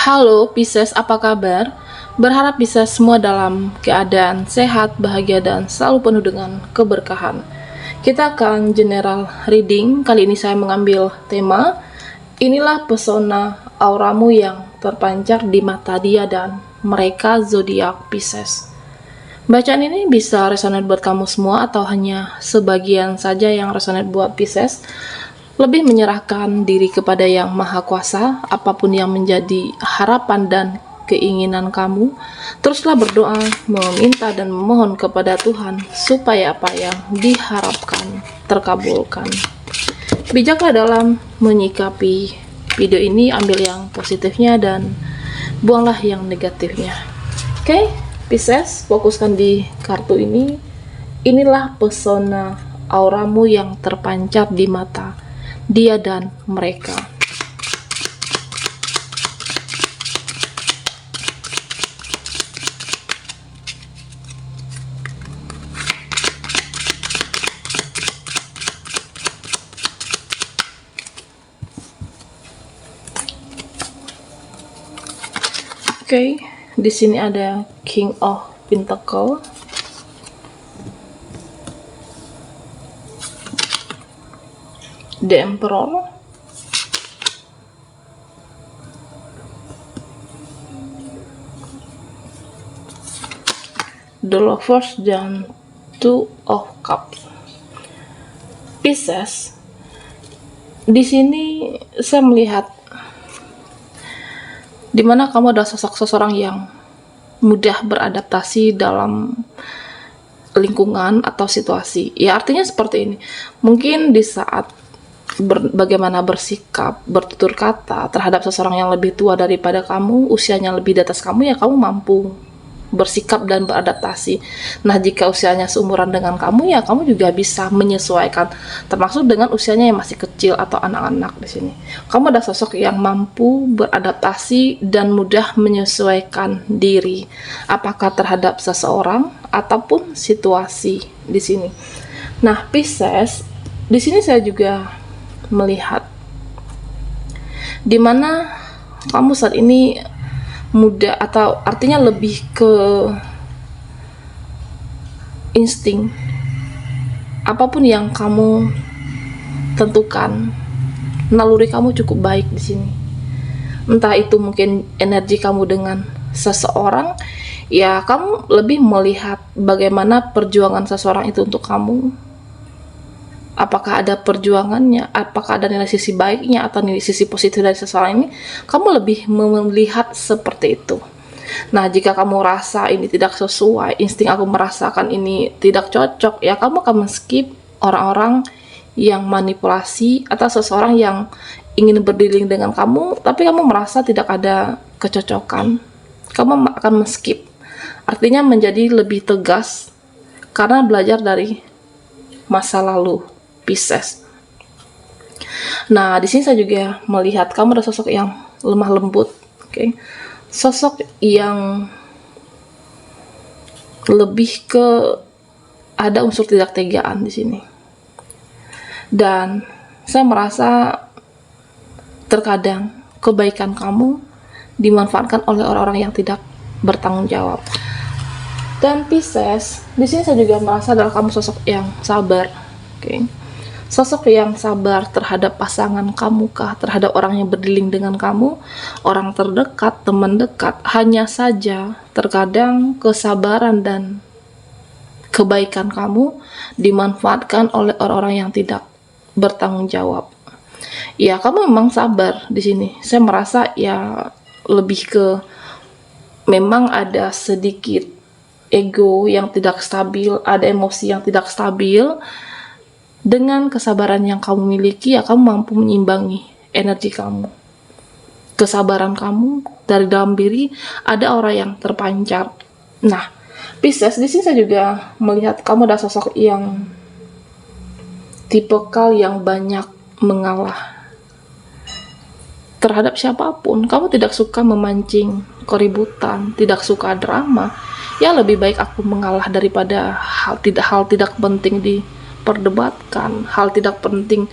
Halo Pisces, apa kabar? Berharap bisa semua dalam keadaan sehat, bahagia, dan selalu penuh dengan keberkahan. Kita akan general reading. Kali ini saya mengambil tema inilah pesona auramu yang terpancar di mata dia dan mereka zodiak Pisces. Bacaan ini bisa resonate buat kamu semua atau hanya sebagian saja yang resonate buat Pisces. Lebih menyerahkan diri kepada Yang Maha Kuasa, apapun yang menjadi harapan dan keinginan kamu, teruslah berdoa, meminta dan memohon kepada Tuhan supaya apa yang diharapkan terkabulkan. Bijaklah dalam menyikapi video ini, ambil yang positifnya dan buanglah yang negatifnya. Oke, Pisces, fokuskan di kartu ini. Inilah pesona auramu yang terpancar di mata dia dan mereka. Oke, di sini ada King of Pentacle, The Emperor, The Lovers, dan Two of Cups. Pisces, di sini saya melihat dimana kamu adalah sosok seseorang yang mudah beradaptasi dalam lingkungan atau situasi. Ya, artinya seperti ini. Mungkin di saat bagaimana bersikap, bertutur kata terhadap seseorang yang lebih tua daripada kamu, usianya lebih di atas kamu, ya kamu mampu bersikap dan beradaptasi. Nah, jika usianya seumuran dengan kamu, ya kamu juga bisa menyesuaikan, termasuk dengan usianya yang masih kecil atau anak-anak di sini. Kamu adalah sosok yang mampu beradaptasi dan mudah menyesuaikan diri, apakah terhadap seseorang ataupun situasi di sini. Nah, Pisces, di sini saya juga melihat dimana kamu saat ini muda, atau artinya lebih ke insting. Apapun yang kamu tentukan, naluri kamu cukup baik di sini. Entah itu mungkin energi kamu dengan seseorang, ya kamu lebih melihat bagaimana perjuangan seseorang itu untuk kamu. Apakah ada perjuangannya, apakah ada nilai sisi baiknya atau nilai sisi positif dari seseorang ini, kamu lebih melihat seperti itu. Nah, jika kamu rasa ini tidak sesuai, insting aku merasakan ini tidak cocok, ya kamu akan men-skip orang-orang yang manipulasi atau seseorang yang ingin berdealing dengan kamu, tapi kamu merasa tidak ada kecocokan, kamu akan men-skip. Artinya menjadi lebih tegas karena belajar dari masa lalu, Pisces. Nah, di sini saya juga melihat kamu adalah sosok yang lemah lembut, oke? Sosok yang lebih ke ada unsur tidak tegaan di sini. Dan saya merasa terkadang kebaikan kamu dimanfaatkan oleh orang-orang yang tidak bertanggung jawab. Dan Pisces, di sini saya juga merasa adalah kamu sosok yang sabar, oke? Sosok yang sabar terhadap pasangan kamu kah, terhadap orang yang berdealing dengan kamu, orang terdekat, teman dekat. Hanya saja terkadang kesabaran dan kebaikan kamu dimanfaatkan oleh orang-orang yang tidak bertanggung jawab. Ya, kamu memang sabar di sini. Saya merasa ya lebih ke memang ada sedikit ego yang tidak stabil, ada emosi yang tidak stabil. Dengan kesabaran yang kamu miliki, ya kamu mampu menyimbangi energi kamu. Kesabaran kamu dari dalam diri, ada aura yang terpancar. Nah, Pisces, di sini saya juga melihat kamu adalah sosok yang tipikal yang banyak mengalah terhadap siapapun. Kamu tidak suka memancing keributan, tidak suka drama. Ya, lebih baik aku mengalah daripada hal tidak penting diperdebatkan, hal tidak penting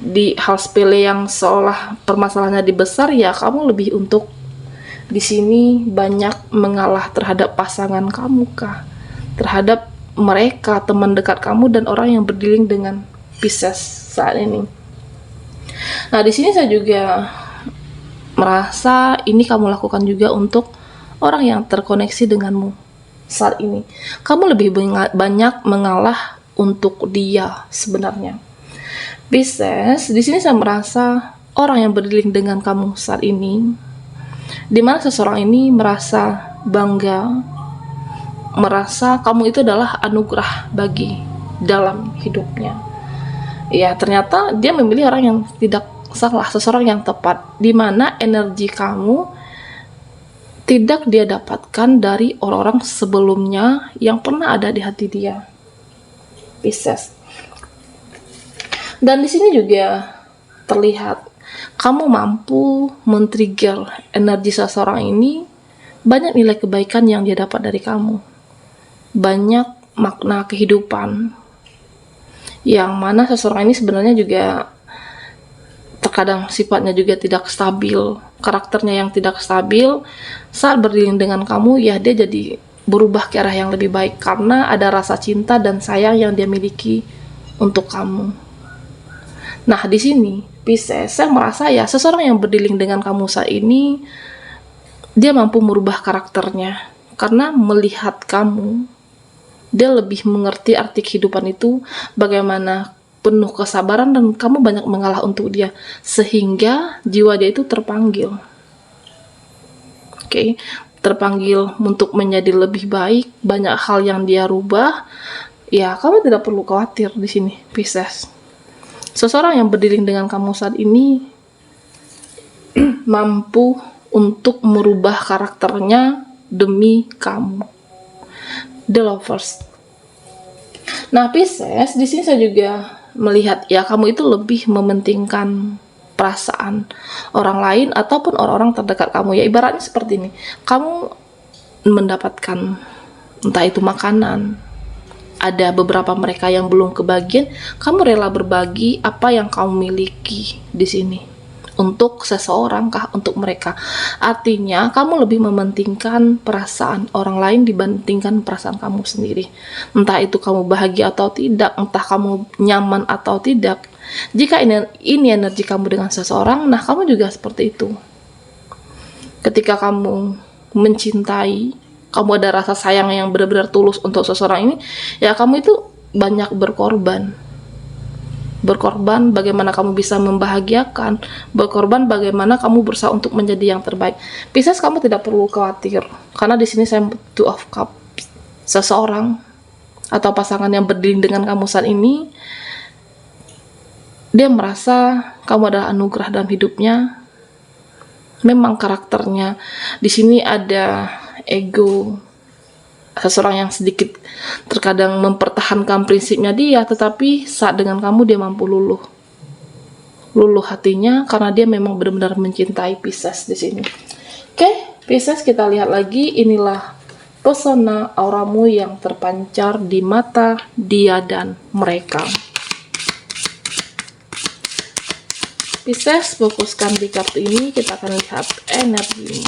di hal sepele yang seolah permasalahannya dibesar, ya kamu lebih untuk di sini banyak mengalah terhadap pasangan kamu kah? Terhadap mereka, teman dekat kamu dan orang yang berdealing dengan Pisces saat ini. Nah, di sini saya juga merasa ini kamu lakukan juga untuk orang yang terkoneksi denganmu saat ini. Kamu lebih banyak mengalah untuk dia sebenarnya. Pisces, di sini saya merasa orang yang berdealing dengan kamu saat ini, di mana seseorang ini merasa bangga, merasa kamu itu adalah anugerah bagi dalam hidupnya. Ya, ternyata dia memilih orang yang tidak salah, seseorang yang tepat, di mana energi kamu tidak dia dapatkan dari orang-orang sebelumnya yang pernah ada di hati dia, Pisces. Dan di sini juga terlihat kamu mampu men-trigger energi seseorang ini. Banyak nilai kebaikan yang dia dapat dari kamu, banyak makna kehidupan, yang mana seseorang ini sebenarnya juga terkadang sifatnya juga tidak stabil, karakternya yang tidak stabil. Saat berdealing dengan kamu, ya dia jadi berubah ke arah yang lebih baik karena ada rasa cinta dan sayang yang dia miliki untuk kamu. Nah, di sini Pisces, saya merasa ya seseorang yang berdealing dengan kamu saat ini, dia mampu merubah karakternya karena melihat kamu, dia lebih mengerti arti kehidupan itu, bagaimana penuh kesabaran, dan kamu banyak mengalah untuk dia, sehingga jiwa dia itu terpanggil. Oke, terpanggil untuk menjadi lebih baik, banyak hal yang dia rubah. Ya, kamu tidak perlu khawatir di sini, Pisces. Seseorang yang berdealing dengan kamu saat ini mampu untuk merubah karakternya demi kamu. The Lovers. Nah, Pisces, di sini saya juga melihat ya kamu itu lebih mementingkan perasaan orang lain ataupun orang-orang terdekat kamu. Ya, ibaratnya seperti ini. Kamu mendapatkan entah itu makanan, ada beberapa mereka yang belum kebagian, kamu rela berbagi apa yang kamu miliki di sini untuk seseorang kah, untuk mereka. Artinya kamu lebih mementingkan perasaan orang lain dibandingkan perasaan kamu sendiri. Entah itu kamu bahagia atau tidak, entah kamu nyaman atau tidak. Jika ini energi kamu dengan seseorang, nah kamu juga seperti itu. Ketika kamu mencintai, kamu ada rasa sayang yang benar-benar tulus untuk seseorang ini, ya kamu itu banyak berkorban, bagaimana kamu bisa membahagiakan, berkorban bagaimana kamu berusaha untuk menjadi yang terbaik. Pisces, kamu tidak perlu khawatir karena di sini saya Two of Cups, seseorang atau pasangan yang berdealing dengan kamu saat ini, dia merasa kamu adalah anugerah dalam hidupnya. Memang karakternya di sini ada ego, seseorang yang sedikit terkadang mempertahankan prinsipnya dia, tetapi saat dengan kamu dia mampu luluh hatinya karena dia memang benar-benar mencintai Pisces di sini. Oke, Pisces, kita lihat lagi. Inilah pesona auramu yang terpancar di mata dia dan mereka. Pisces, fokuskan di kartu ini, kita akan lihat energi.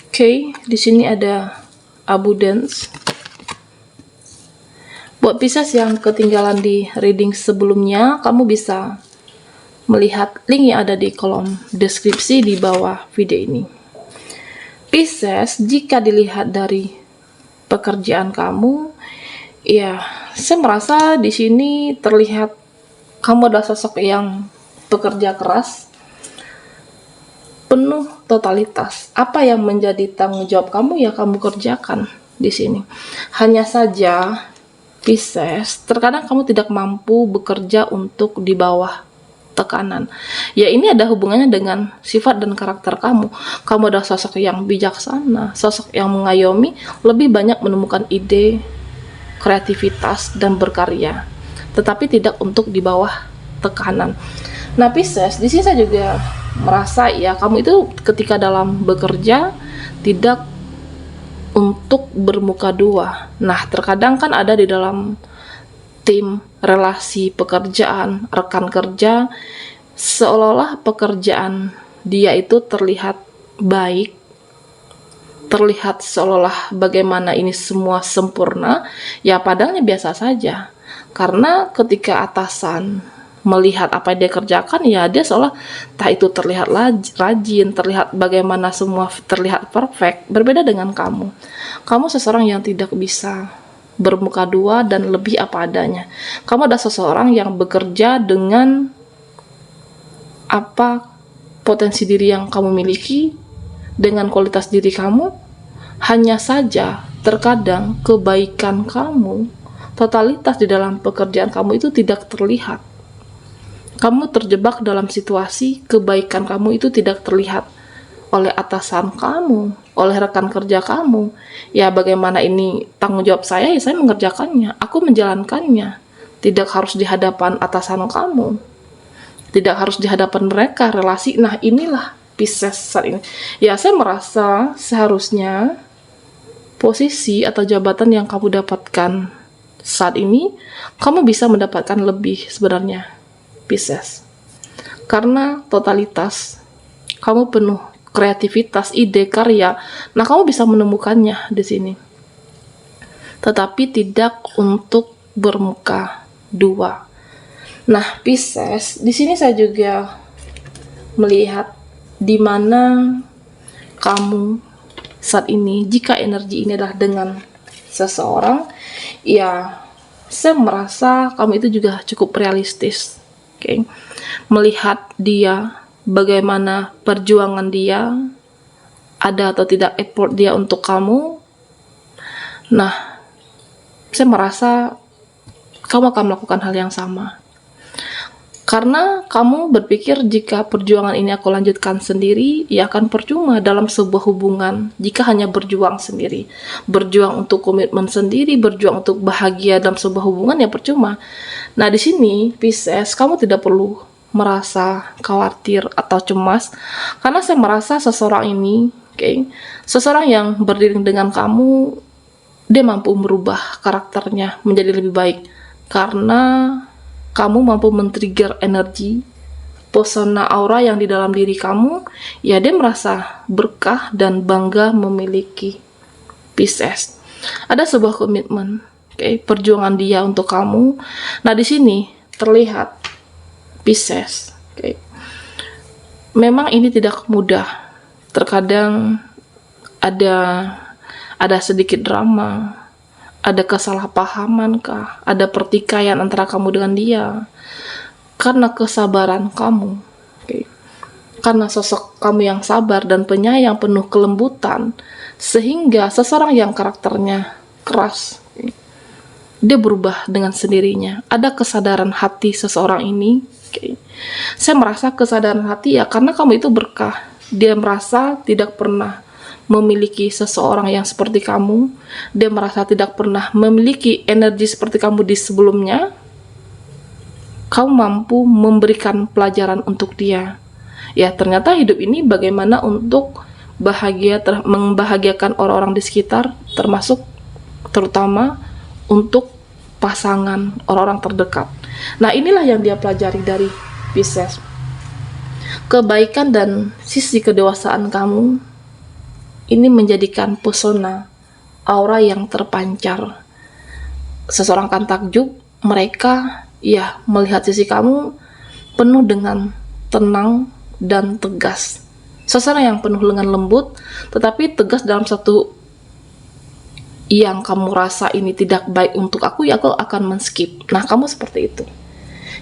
Oke, di sini ada abundance. Buat Pisces yang ketinggalan di reading sebelumnya, kamu bisa melihat link yang ada di kolom deskripsi di bawah video ini. Pisces, jika dilihat dari pekerjaan kamu, ya, saya merasa di sini terlihat kamu adalah sosok yang bekerja keras, penuh totalitas. Apa yang menjadi tanggung jawab kamu, ya kamu kerjakan di sini. Hanya saja Pisces, terkadang kamu tidak mampu bekerja untuk di bawah tekanan. Ya, ini ada hubungannya dengan sifat dan karakter kamu. Kamu adalah sosok yang bijaksana, sosok yang mengayomi, lebih banyak menemukan ide, kreativitas dan berkarya, tetapi tidak untuk di bawah tekanan. Nah, Pisces, di sini saya juga merasa ya kamu itu ketika dalam bekerja tidak untuk bermuka dua. Nah, terkadang kan ada di dalam tim, relasi pekerjaan, rekan kerja, seolah-olah pekerjaan dia itu terlihat baik, terlihat seolah-olah bagaimana ini semua sempurna, ya padahalnya biasa saja. Karena ketika atasan melihat apa yang dia kerjakan, ya dia seolah entah itu terlihat rajin, terlihat bagaimana semua terlihat perfect. Berbeda dengan kamu. Kamu seseorang yang tidak bisa bermuka dua dan lebih apa adanya. Kamu adalah seseorang yang bekerja dengan apa potensi diri yang kamu miliki, dengan kualitas diri kamu. Hanya saja terkadang kebaikan kamu, totalitas di dalam pekerjaan kamu itu tidak terlihat. Kamu terjebak dalam situasi kebaikan kamu itu tidak terlihat oleh atasan kamu, oleh rekan kerja kamu. Ya bagaimana ini tanggung jawab saya, ya saya mengerjakannya, aku menjalankannya. Tidak harus di hadapan atasan kamu, tidak harus di hadapan mereka, relasi. Nah inilah Pisces saat ini. Ya saya merasa seharusnya posisi atau jabatan yang kamu dapatkan saat ini, kamu bisa mendapatkan lebih sebenarnya, Pisces. Karena totalitas, kamu penuh kreativitas, ide, karya. Nah, kamu bisa menemukannya di sini. Tetapi tidak untuk bermuka dua. Nah, Pisces, di sini saya juga melihat di mana kamu saat ini, jika energi ini adalah dengan seseorang, ya saya merasa kamu itu juga cukup realistis. Okay. Melihat dia, bagaimana perjuangan dia, ada atau tidak effort dia untuk kamu. Nah, saya merasa kamu akan melakukan hal yang sama. Karena kamu berpikir jika perjuangan ini aku lanjutkan sendiri, ya akan percuma dalam sebuah hubungan jika hanya berjuang sendiri. Berjuang untuk komitmen sendiri, berjuang untuk bahagia dalam sebuah hubungan, ya percuma. Nah, di sini Pisces, kamu tidak perlu merasa khawatir atau cemas, karena saya merasa seseorang ini, seseorang yang berdiri dengan kamu, dia mampu merubah karakternya menjadi lebih baik. Karena kamu mampu men-trigger energi, pesona aura yang di dalam diri kamu, ya dia merasa berkah dan bangga memiliki Pisces. Ada sebuah komitmen, perjuangan dia untuk kamu. Nah, di sini terlihat Pisces. Memang ini tidak mudah. Terkadang ada sedikit drama. Ada kesalahpahaman kah? Ada pertikaian antara kamu dengan dia? Karena kesabaran kamu, karena sosok kamu yang sabar dan penyayang, penuh kelembutan, sehingga seseorang yang karakternya keras, dia berubah dengan sendirinya. Ada kesadaran hati seseorang ini. Saya merasa kesadaran hati ya karena kamu itu berkah. Dia merasa tidak pernah memiliki seseorang yang seperti kamu. Dia merasa tidak pernah memiliki energi seperti kamu di sebelumnya. Kamu mampu memberikan pelajaran untuk dia. Ya, ternyata hidup ini bagaimana untuk membahagiakan orang-orang di sekitar, terutama untuk pasangan, orang-orang terdekat. Nah, inilah yang dia pelajari dari Pisces. Kebaikan dan sisi kedewasaan kamu ini menjadikan pesona aura yang terpancar. Seseorang akan takjub, mereka ya melihat sisi kamu penuh dengan tenang dan tegas. Seseorang yang penuh dengan lembut, tetapi tegas dalam satu yang kamu rasa ini tidak baik untuk aku, ya aku akan men-skip. Nah, kamu seperti itu.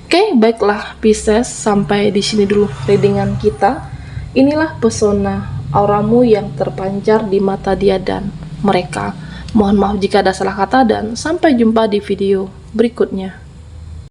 Oke, baiklah Pisces, sampai di sini dulu readingan kita. Inilah pesona auramu yang terpancar di mata dia dan mereka. Mohon maaf jika ada salah kata dan sampai jumpa di video berikutnya.